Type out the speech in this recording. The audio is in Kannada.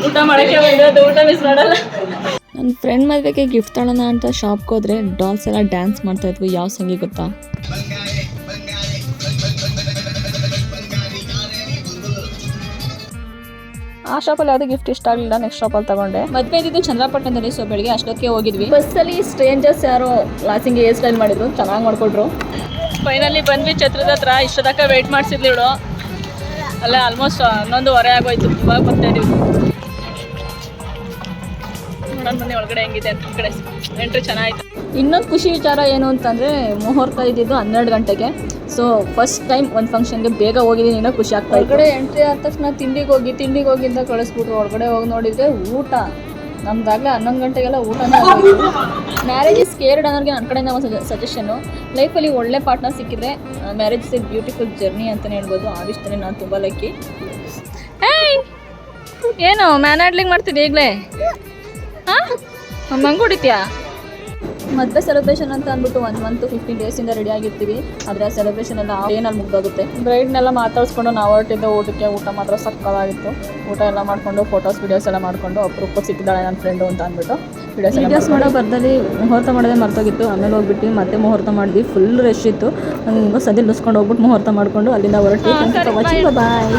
ಊಟ ಮಾಡಕ್ಕೆ ಬಂದಿರೋದು, ಊಟ ಮಿಸ್ ಮಾಡಲ್ಲ. ನನ್ನ ಫ್ರೆಂಡ್ ಮದುವೆಗೆ ಗಿಫ್ಟ್ ತಗೊಳ್ಳೋಣ ಅಂತ ಶಾಪ್ಗೆ ಹೋದ್ರೆ ಡಾಲ್ಸ್ ಎಲ್ಲ ಡ್ಯಾನ್ಸ್ ಮಾಡ್ತಾ ಇದ್ವು. ಯಾವ ಸಂಗಿ ಗೊತ್ತಾ? ಆ ಶಾಪಲ್ಲಿ ಯಾವುದೇ ಗಿಫ್ಟ್ ಇಷ್ಟ ಆಗಲಿಲ್ಲ, ನೆಕ್ಸ್ಟ್ ಶಾಪಲ್ಲಿ ತಗೊಂಡೆ. ಮದುವೆ ಇದ್ದಿದ್ದು ಚಂದ್ರಪಟ್ಟಣದಲ್ಲಿ, ಸೊ ಬೆಳಿಗ್ಗೆ ಅಷ್ಟೊತ್ತಿಗೆ ಹೋಗಿದ್ವಿ. ಬಸ್ಸಲ್ಲಿ ಸ್ಟ್ರೇಂಜರ್ಸ್ ಯಾರೋ ಲಾಸಿಂಗ್ ಹೇರ್ ಸ್ಟೈಲ್ ಮಾಡಿದ್ರು, ಚೆನ್ನಾಗಿ ಮಾಡ್ಕೊಟ್ರು. ಫೈನಲಿ ಬಂದ್ವಿ ಛತ್ರದ ಹತ್ರ. ಇಷ್ಟ ತನಕ ವೆಯ್ಟ್ ಮಾಡಿಸಿದ್ಲಿ ಇವಳು, ಅಲ್ಲ ಆಲ್ಮೋಸ್ಟ್ 11:15 ಆಗೋಯ್ತು. ಇವಾಗ ಬರ್ತಾ ಇದೀವಿ. ನೋಡೋಣ ಬನ್ನಿ ಒಳಗಡೆ ಹೆಂಗಿದೆ ಅಂತ. ಈ ಕಡೆ ಎಂಟ್ರಿ ಚೆನ್ನಾಗಿತ್ತು. ಇನ್ನೊಂದು ಖುಷಿ ವಿಚಾರ ಏನು ಅಂತಂದರೆ, ಮುಹೂರ್ತ ಇದ್ದಿದ್ದು 12 ಗಂಟೆಗೆ. ಸೊ ಫಸ್ಟ್ ಟೈಮ್ ಒಂದು ಫಂಕ್ಷನ್ಗೆ ಬೇಗ ಹೋಗಿದ್ದೀನಿ, ಇನ್ನೂ ಖುಷಿ ಆಗ್ತಾ. ಹೊರಗಡೆ ಎಂಟ್ರಿ ಆದ ತಕ್ಷಣ ತಿಂಡಿಗೆ ಹೋಗಿ ಅಂತ ಕಳಿಸ್ಬಿಟ್ರು. ಒಳಗಡೆ ಹೋಗಿ ನೋಡಿದರೆ ಊಟ ನಮ್ದಾಗಲೇ 11 ಗಂಟೆಗೆಲ್ಲ ಊಟನೇ ಆಗೋದು. ಮ್ಯಾರೇಜ್ ಇಸ್ ಕೇರ್ಡ್ ಅನ್ನೋರಿಗೆ ನನ್ನ ಕಡೆಯಿಂದ ಒಂದು ಸಜೆಷನ್ನು. ಲೈಫಲ್ಲಿ ಒಳ್ಳೆ ಪಾರ್ಟ್ನರ್ ಸಿಕ್ಕಿದ್ರೆ marriage is A beautiful journey ಅಂತಲೇ ಹೇಳ್ಬೋದು. ಆ ವಿಷಯದಲ್ಲಿ ನಾನು ತುಂಬ ಲಕ್ಕಿ. ಏನು ಮ್ಯಾನ್ ಹ್ಯಾಂಡ್ಲಿಂಗ್ ಮಾಡ್ತಿದ್ದೆ ಈಗಲೇ? ಹಾಂ, ಮಂಗ್ ಹೊಡಿತೀಯಾ? ಮದುವೆ ಸೆಲೆಬ್ರೇಷನ್ ಅಂತ ಅಂದ್ಬಿಟ್ಟು 1 month 15 ಡೇಸಿಂದ ರೆಡಿ ಆಗಿರ್ತೀವಿ. ಆದರೆ ಆ ಸೆಲೆಬ್ರೇಷನ್ ಎಲ್ಲ ಏನಲ್ಲಿ ಮುಗ್ದೋಗುತ್ತೆ. ಬ್ರೈಡ್ನೆಲ್ಲ ಮಾತಾಡಿಸ್ಕೊಂಡು ನಾವು ಹೊರಟಿದ್ದ ಊಟ ಮಾತ್ರ ಸಕ್ಕತ್ತಾಗಿತ್ತು. ಊಟ ಎಲ್ಲ ಮಾಡಿಕೊಂಡು ಫೋಟೋಸ್ ವೀಡಿಯೋಸ್ ಎಲ್ಲ ಮಾಡಿಕೊಂಡು ಅಪರೂಪಕ್ಕೆ ಸಿಕ್ಕಿದ್ದಾಳೆ ನನ್ನ ಫ್ರೆಂಡು ಅಂತ ಅಂದ್ಬಿಟ್ಟು ವೀಡಿಯೋಸ್ ಮಾಡೋ ಬರ್ದಲ್ಲಿ ಮುಹೂರ್ತ ಮಾಡೋದೇ ಮರ್ತೋಗಿತ್ತು. ಆಮೇಲೆ ಹೋಗ್ಬಿಟ್ಟು ಮತ್ತೆ ಮುಹೂರ್ತ ಮಾಡಿದ್ವಿ. ಫುಲ್ ರಶ್ ಇತ್ತು. ಹಂಗೆ ಸದ್ಯ ಲುಸ್ಕೊಂಡು ಹೋಗ್ಬಿಟ್ಟು ಮುಹೂರ್ತ ಮಾಡಿಕೊಂಡು ಅಲ್ಲಿಂದ ಹೊರಟಿ. ಬಾಯ್.